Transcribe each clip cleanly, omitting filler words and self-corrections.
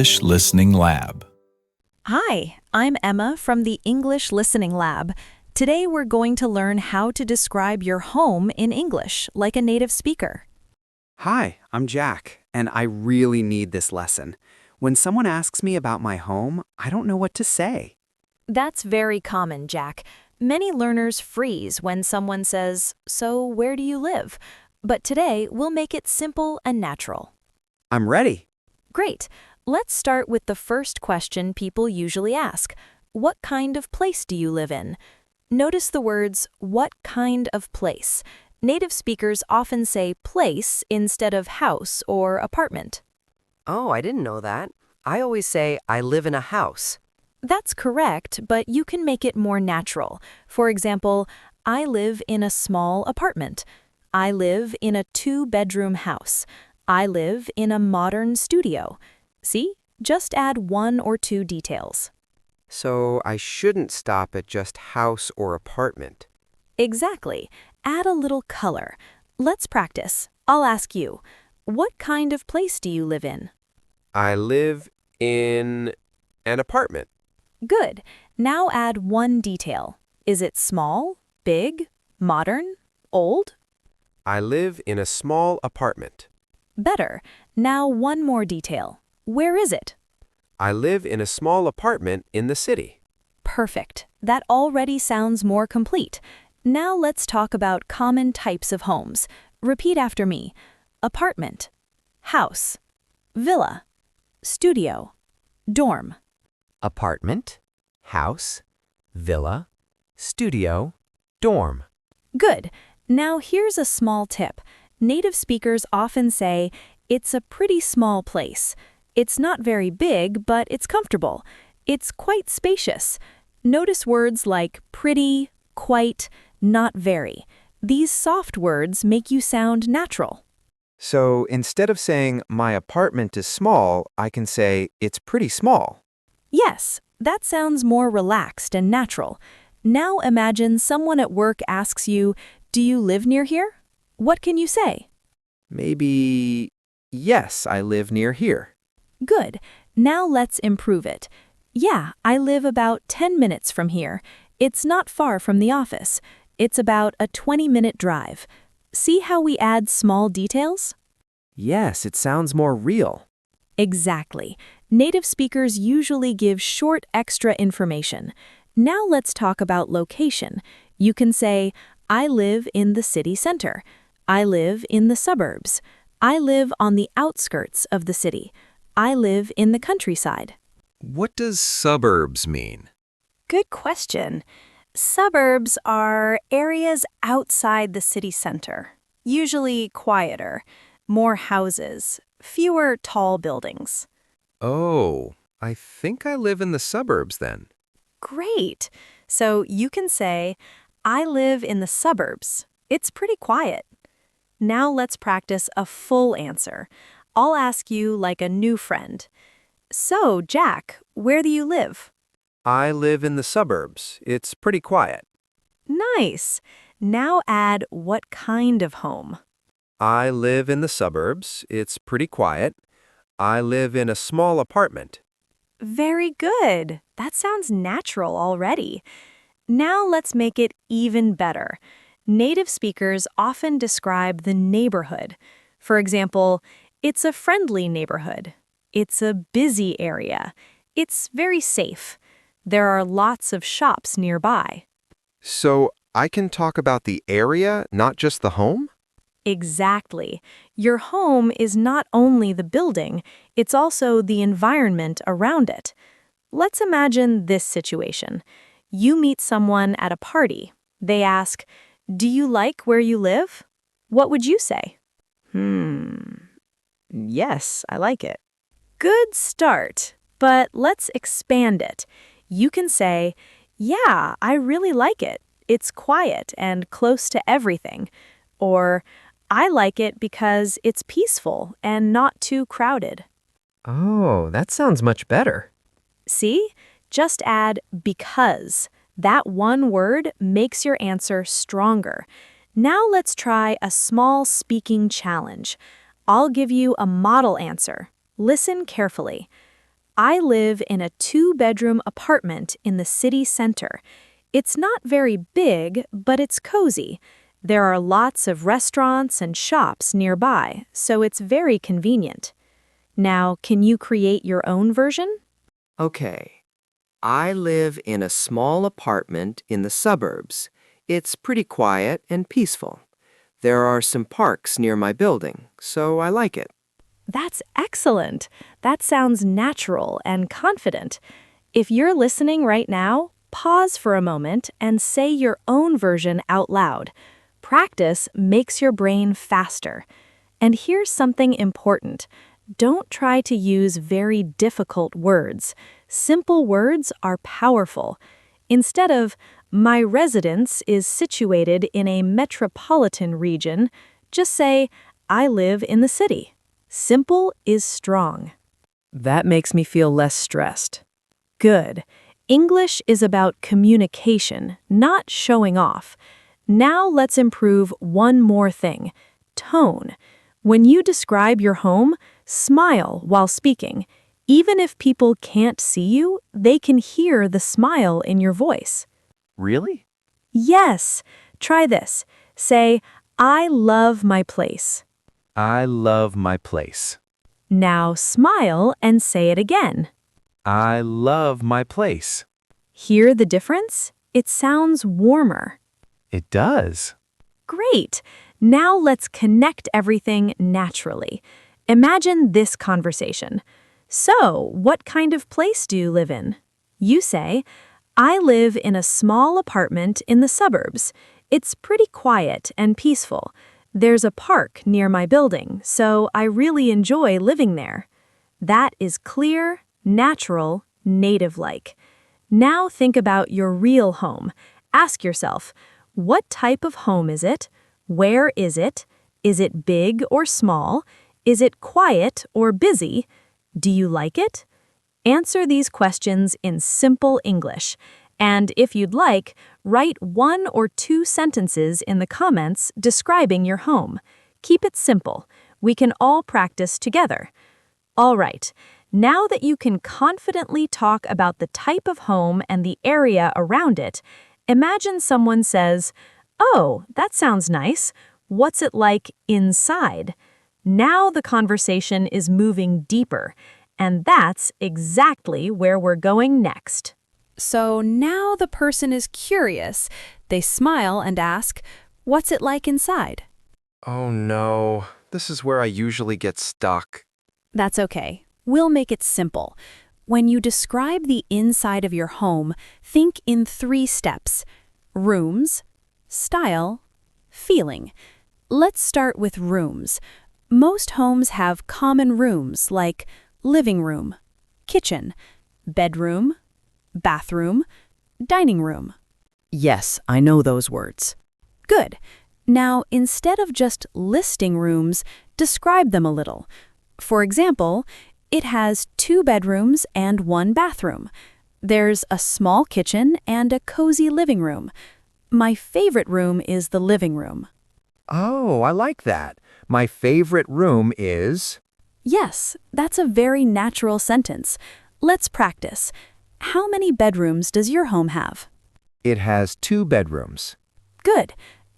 English Listening Lab. Hi, I'm Emma from the English Listening Lab. Today we're going to learn how to describe your home in English like a native speaker. Hi, I'm Jack, and I really need this lesson. When someone asks me about my home, I don't know what to say. That's very common, Jack. Many learners freeze when someone says, "So where do you live?" But today we'll make it simple and natural. I'm ready. Great. Let's start with the first question people usually ask. What kind of place do you live in? Notice the words, what kind of place. Native speakers often say place instead of house or apartment. Oh, I didn't know that. I always say I live in a house. That's correct, but you can make it more natural. For example, I live in a small apartment. I live in a 2-bedroom house. I live in a modern studio. See? Just add 1 or 2 details. So I shouldn't stop at just house or apartment. Exactly. Add a little color. Let's practice. I'll ask you, what kind of place do you live in? I live in an apartment. Good. Now add 1 detail. Is it small, big, modern, old? I live in a small apartment. Better. Now 1 more detail. Where is it? I live in a small apartment in the city. Perfect. That already sounds more complete. Now let's talk about common types of homes. Repeat after me. Apartment, house, villa, studio, dorm. Apartment, house, villa, studio, dorm. Good. Now here's a small tip. Native speakers often say, it's a pretty small place. It's not very big, but it's comfortable. It's quite spacious. Notice words like pretty, quite, not very. These soft words make you sound natural. So instead of saying my apartment is small, I can say it's pretty small. Yes, that sounds more relaxed and natural. Now imagine someone at work asks you, do you live near here? What can you say? Maybe, yes, I live near here. Good. Now let's improve it. Yeah, I live about 10 minutes from here. It's not far from the office. It's about a 20-minute drive. See how we add small details? Yes, it sounds more real. Exactly. Native speakers usually give short extra information. Now let's talk about location. You can say, I live in the city center. I live in the suburbs. I live on the outskirts of the city. I live in the countryside. What does suburbs mean? Good question. Suburbs are areas outside the city center, usually quieter, more houses, fewer tall buildings. Oh, I think I live in the suburbs then. Great! So you can say, I live in the suburbs. It's pretty quiet. Now let's practice a full answer. I'll ask you like a new friend. So, Jack, where do you live? I live in the suburbs. It's pretty quiet. Nice. Now add what kind of home. I live in the suburbs. It's pretty quiet. I live in a small apartment. Very good. That sounds natural already. Now let's make it even better. Native speakers often describe the neighborhood. For example, it's a friendly neighborhood. It's a busy area. It's very safe. There are lots of shops nearby. So I can talk about the area, not just the home? Exactly. Your home is not only the building, it's also the environment around it. Let's imagine this situation. You meet someone at a party. They ask, do you like where you live? What would you say? Yes, I like it. Good start, but let's expand it. You can say, yeah, I really like it. It's quiet and close to everything. Or, I like it because it's peaceful and not too crowded. Oh, that sounds much better. See? Just add because. That one word makes your answer stronger. Now let's try a small speaking challenge. I'll give you a model answer. Listen carefully. I live in a 2-bedroom apartment in the city center. It's not very big, but it's cozy. There are lots of restaurants and shops nearby, so it's very convenient. Now, can you create your own version? Okay. I live in a small apartment in the suburbs. It's pretty quiet and peaceful. There are some parks near my building, so I like it. That's excellent. That sounds natural and confident. If you're listening right now, pause for a moment and say your own version out loud. Practice makes your brain faster. And here's something important. Don't try to use very difficult words. Simple words are powerful. Instead of, my residence is situated in a metropolitan region, just say, I live in the city. Simple is strong. That makes me feel less stressed. Good. English is about communication, not showing off. Now let's improve one more thing. Tone. When you describe your home, smile while speaking. Even if people can't see you, they can hear the smile in your voice. Really? Yes. Try this. Say, I love my place. I love my place. Now smile and say it again. I love my place. Hear the difference? It sounds warmer. It does. Great. Now let's connect everything naturally. Imagine this conversation. So, what kind of place do you live in? You say, I live in a small apartment in the suburbs. It's pretty quiet and peaceful. There's a park near my building, so I really enjoy living there. That is clear, natural, native-like. Now think about your real home. Ask yourself, what type of home is it? Where is it? Is it big or small? Is it quiet or busy? Do you like it? Answer these questions in simple English. And if you'd like, write 1 or 2 sentences in the comments describing your home. Keep it simple. We can all practice together. All right, now that you can confidently talk about the type of home and the area around it, imagine someone says, "Oh, that sounds nice. What's it like inside?" Now the conversation is moving deeper, and that's exactly where we're going next. So now the person is curious. They smile and ask, "What's it like inside?" Oh no, this is where I usually get stuck. That's okay. We'll make it simple. When you describe the inside of your home, think in 3 steps: rooms, style, feeling. Let's start with rooms. Most homes have common rooms like living room, kitchen, bedroom, bathroom, dining room. Yes, I know those words. Good. Now, instead of just listing rooms, describe them a little. For example, it has 2 bedrooms and 1 bathroom. There's a small kitchen and a cozy living room. My favorite room is the living room. Oh, I like that. My favorite room is... Yes, that's a very natural sentence. Let's practice. How many bedrooms does your home have? It has 2 bedrooms. Good.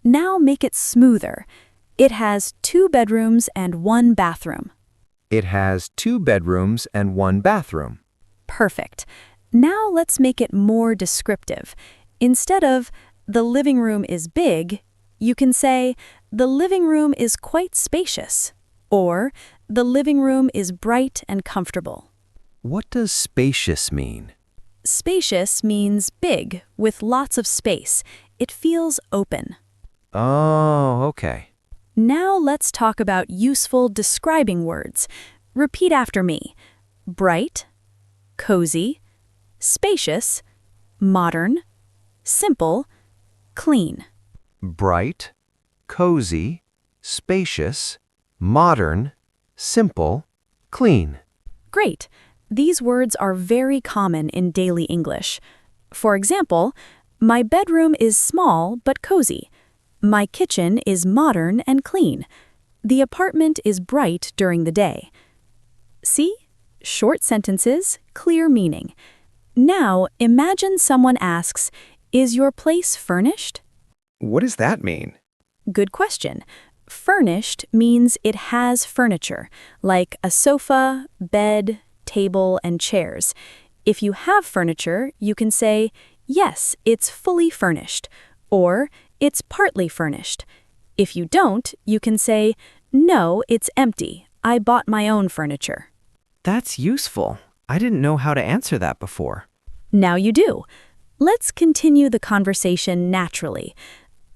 Now make it smoother. It has 2 bedrooms and 1 bathroom. It has 2 bedrooms and 1 bathroom. Perfect. Now let's make it more descriptive. Instead of, the living room is big, you can say, the living room is quite spacious, or the living room is bright and comfortable. What does spacious mean? Spacious means big, with lots of space. It feels open. Oh, okay. Now let's talk about useful describing words. Repeat after me. Bright, cozy, spacious, modern, simple, clean. Bright, cozy, spacious, modern, simple, clean. Great. These words are very common in daily English. For example, my bedroom is small but cozy. My kitchen is modern and clean. The apartment is bright during the day. See? Short sentences, clear meaning. Now, imagine someone asks, "Is your place furnished?" What does that mean? Good question. Furnished means it has furniture, like a sofa, bed, table, and chairs. If you have furniture, you can say, "Yes, it's fully furnished," or "It's partly furnished." If you don't, you can say, "No, it's empty. I bought my own furniture." That's useful. I didn't know how to answer that before. Now you do. Let's continue the conversation naturally.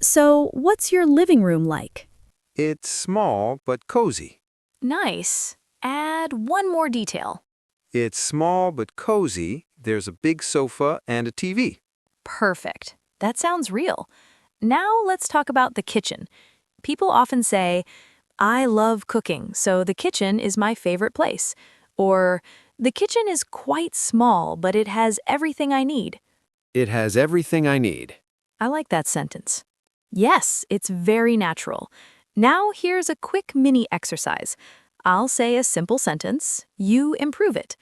So, what's your living room like? It's small but cozy. Nice. Add one more detail. It's small but cozy. There's a big sofa and a TV. Perfect. That sounds real. Now let's talk about the kitchen. People often say, "I love cooking, so the kitchen is my favorite place." Or, "The kitchen is quite small, but it has everything I need." It has everything I need. I like that sentence. Yes, it's very natural. Now here's a quick mini exercise. I'll say a simple sentence. You improve it.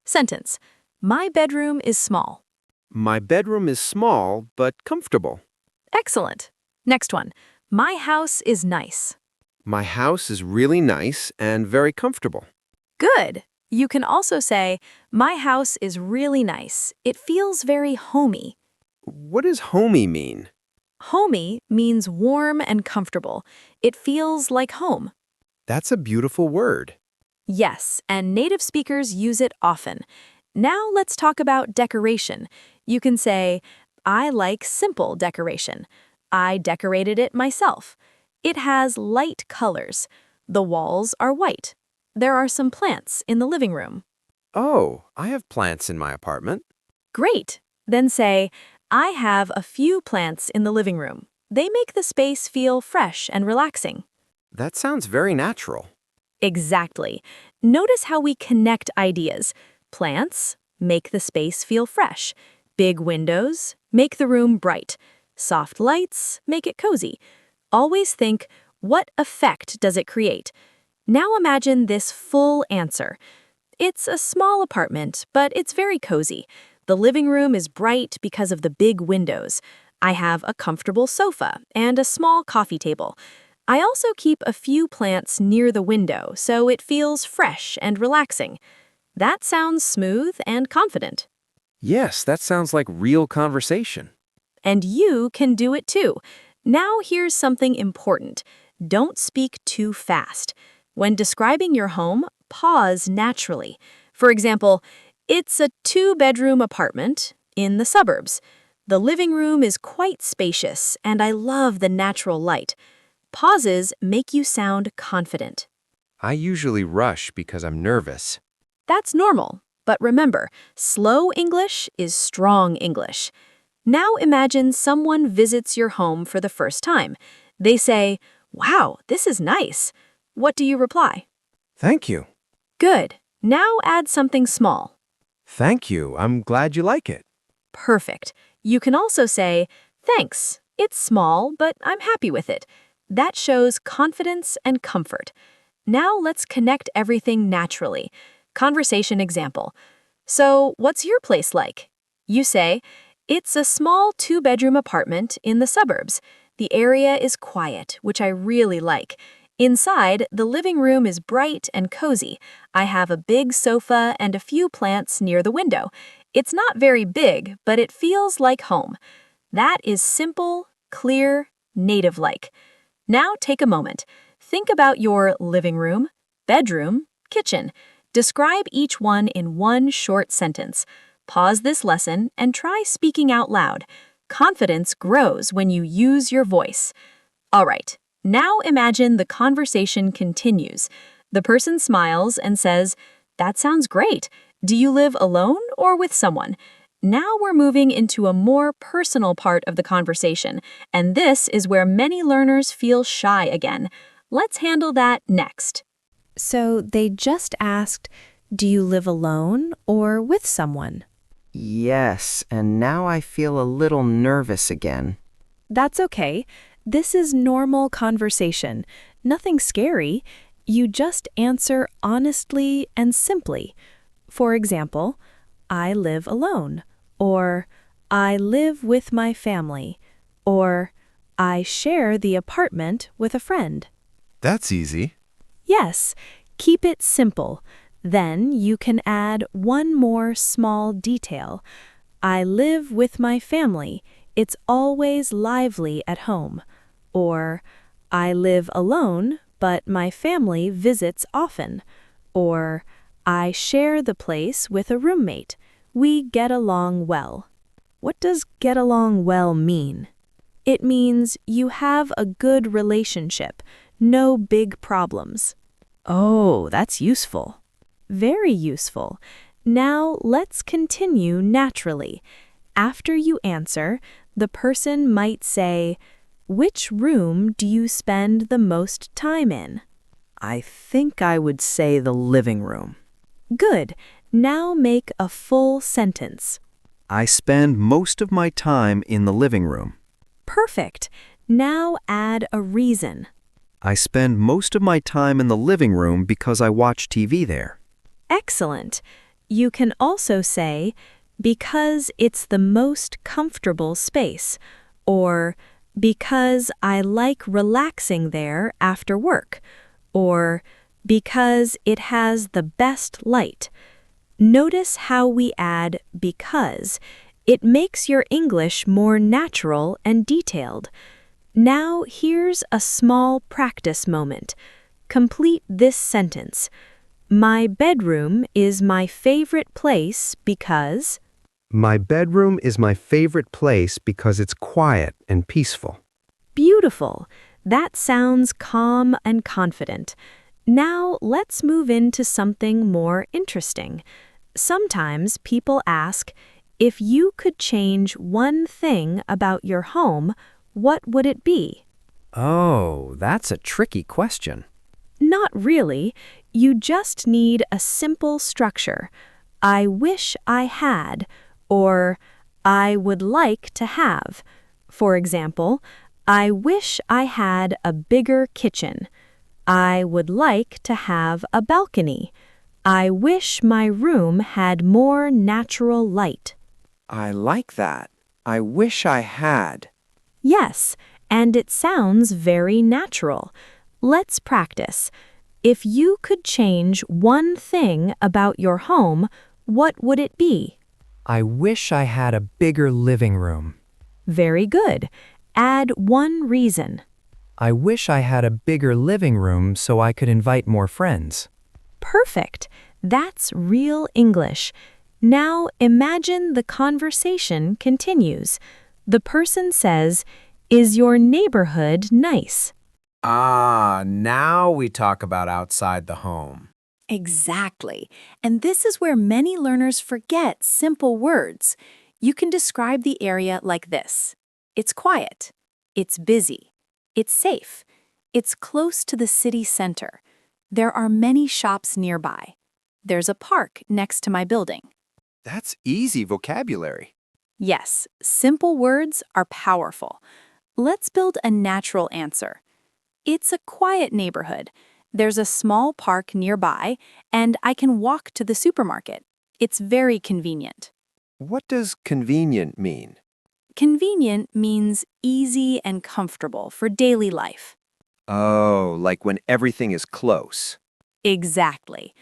Sentence. My bedroom is small. My bedroom is small but comfortable. Excellent. Next one. My house is nice. My house is really nice and very comfortable. Good. You can also say, my house is really nice. It feels very homey. What does homey mean? Homey means warm and comfortable. It feels like home. That's a beautiful word. Yes, and native speakers use it often. Now let's talk about decoration. You can say, I like simple decoration. I decorated it myself. It has light colors. The walls are white. There are some plants in the living room. Oh, I have plants in my apartment. Great. Then say, I have a few plants in the living room. They make the space feel fresh and relaxing. That sounds very natural. Exactly. Notice how we connect ideas. Plants make the space feel fresh. Big windows make the room bright. Soft lights make it cozy. Always think, what effect does it create? Now imagine this full answer. It's a small apartment, but it's very cozy. The living room is bright because of the big windows. I have a comfortable sofa and a small coffee table. I also keep a few plants near the window, so it feels fresh and relaxing. That sounds smooth and confident. Yes, that sounds like real conversation. And you can do it too. Now here's something important. Don't speak too fast. When describing your home, pause naturally. For example, it's a 2-bedroom apartment in the suburbs. The living room is quite spacious, and I love the natural light. Pauses make you sound confident. I usually rush because I'm nervous. That's normal, but remember, slow English is strong English. Now imagine someone visits your home for the first time. They say, "Wow, this is nice." What do you reply? Thank you. Good. Now add something small. Thank you. I'm glad you like it. Perfect. You can also say, "Thanks. It's small, but I'm happy with it." That shows confidence and comfort. Now let's connect everything naturally. Conversation example. So, what's your place like? You say, it's a small 2-bedroom apartment in the suburbs. The area is quiet, which I really like. Inside, the living room is bright and cozy. I have a big sofa and a few plants near the window. It's not very big, but it feels like home. That is simple, clear, native-like. Now take a moment. Think about your living room, bedroom, kitchen. Describe each one in one short sentence. Pause this lesson and try speaking out loud. Confidence grows when you use your voice. All right, now imagine the conversation continues. The person smiles and says, "That sounds great. Do you live alone or with someone?" Now we're moving into a more personal part of the conversation, and this is where many learners feel shy again. Let's handle that next. So they just asked, do you live alone or with someone? Yes, and now I feel a little nervous again. That's okay. This is normal conversation. Nothing scary. You just answer honestly and simply. For example, I live alone, or I live with my family, or I share the apartment with a friend. That's easy. Yes, keep it simple. Then you can add one more small detail. I live with my family. It's always lively at home. Or, I live alone, but my family visits often. Or, I share the place with a roommate. We get along well. What does get along well mean? It means you have a good relationship, no big problems. Oh, that's useful. Very useful. Now let's continue naturally. After you answer, the person might say, "Which room do you spend the most time in?" I think I would say the living room. Good. Now make a full sentence. I spend most of my time in the living room. Perfect. Now add a reason. I spend most of my time in the living room because I watch TV there. Excellent. You can also say, because it's the most comfortable space, or because I like relaxing there after work, or because it has the best light. Notice how we add because. It makes your English more natural and detailed. Now here's a small practice moment. Complete this sentence. My bedroom is my favorite place because... My bedroom is my favorite place because it's quiet and peaceful. Beautiful. That sounds calm and confident. Now let's move into something more interesting. Sometimes people ask, if you could change one thing about your home, what would it be? Oh, that's a tricky question. Not really. You just need a simple structure. I wish I had, or I would like to have. For example, I wish I had a bigger kitchen. I would like to have a balcony. I wish my room had more natural light. I like that. I wish I had. Yes, and it sounds very natural. Let's practice. If you could change one thing about your home, what would it be? I wish I had a bigger living room. Very good. Add one reason. I wish I had a bigger living room so I could invite more friends. Perfect. That's real English. Now imagine the conversation continues. The person says, "Is your neighborhood nice?" Ah, now we talk about outside the home. Exactly. And this is where many learners forget simple words. You can describe the area like this. It's quiet. It's busy. It's safe. It's close to the city center. There are many shops nearby. There's a park next to my building. That's easy vocabulary. Yes, simple words are powerful. Let's build a natural answer. It's a quiet neighborhood. There's a small park nearby, and I can walk to the supermarket. It's very convenient. What does convenient mean? Convenient means easy and comfortable for daily life. Oh, like when everything is close. Exactly.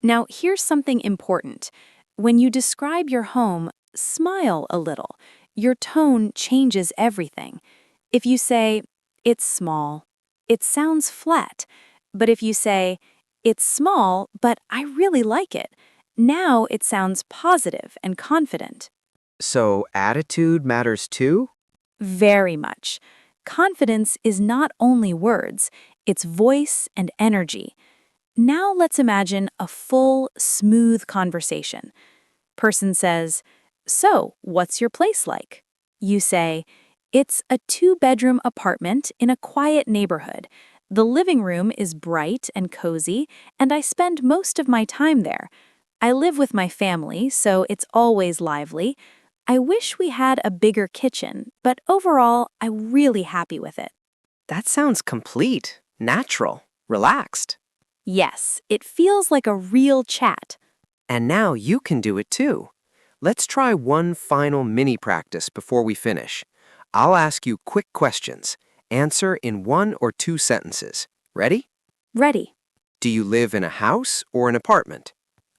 Now, here's something important. When you describe your home, smile a little. Your tone changes everything. If you say, "It's small," it sounds flat. But if you say, "It's small, but I really like it," now it sounds positive and confident. So attitude matters too? Very much. Confidence is not only words, it's voice and energy. Now let's imagine a full, smooth conversation. Person says, "So, what's your place like?" You say, "It's a 2-bedroom apartment in a quiet neighborhood. The living room is bright and cozy, and I spend most of my time there. I live with my family, so it's always lively. I wish we had a bigger kitchen, but overall, I'm really happy with it." That sounds complete, natural, relaxed. Yes, it feels like a real chat. And now you can do it too. Let's try one final mini practice before we finish. I'll ask you quick questions. Answer in 1 or 2 sentences. Ready? Ready. Do you live in a house or an apartment?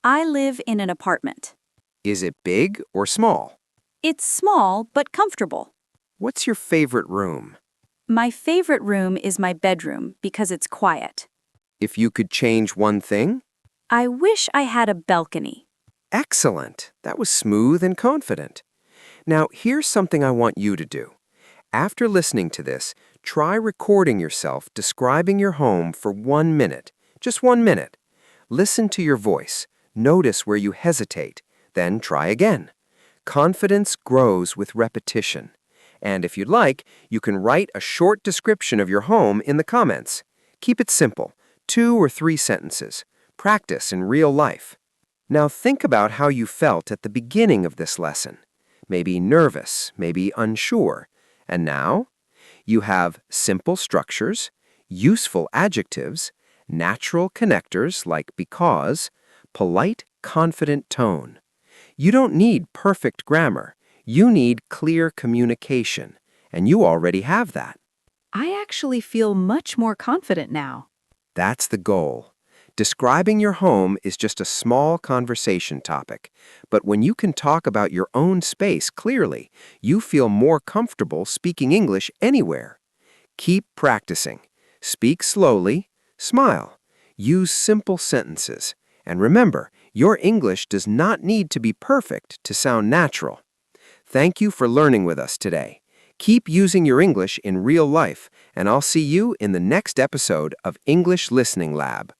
I live in an apartment. Is it big or small? It's small but comfortable. What's your favorite room? My favorite room is my bedroom because it's quiet. If you could change one thing? I wish I had a balcony. Excellent. That was smooth and confident. Now, here's something I want you to do. After listening to this, try recording yourself describing your home for 1 minute. Just 1 minute. Listen to your voice. Notice where you hesitate. Then try again. Confidence grows with repetition. And if you'd like, you can write a short description of your home in the comments. Keep it simple, 2 or 3 sentences. Practice in real life. Now think about how you felt at the beginning of this lesson. Maybe nervous, maybe unsure. And now? You have simple structures, useful adjectives, natural connectors like because, polite, confident tone. You don't need perfect grammar. You need clear communication, and you already have that. I actually feel much more confident now. That's the goal. Describing your home is just a small conversation topic, but when you can talk about your own space clearly, you feel more comfortable speaking English anywhere. Keep practicing. Speak slowly, smile, use simple sentences, and remember, your English does not need to be perfect to sound natural. Thank you for learning with us today. Keep using your English in real life, and I'll see you in the next episode of English Listening Lab.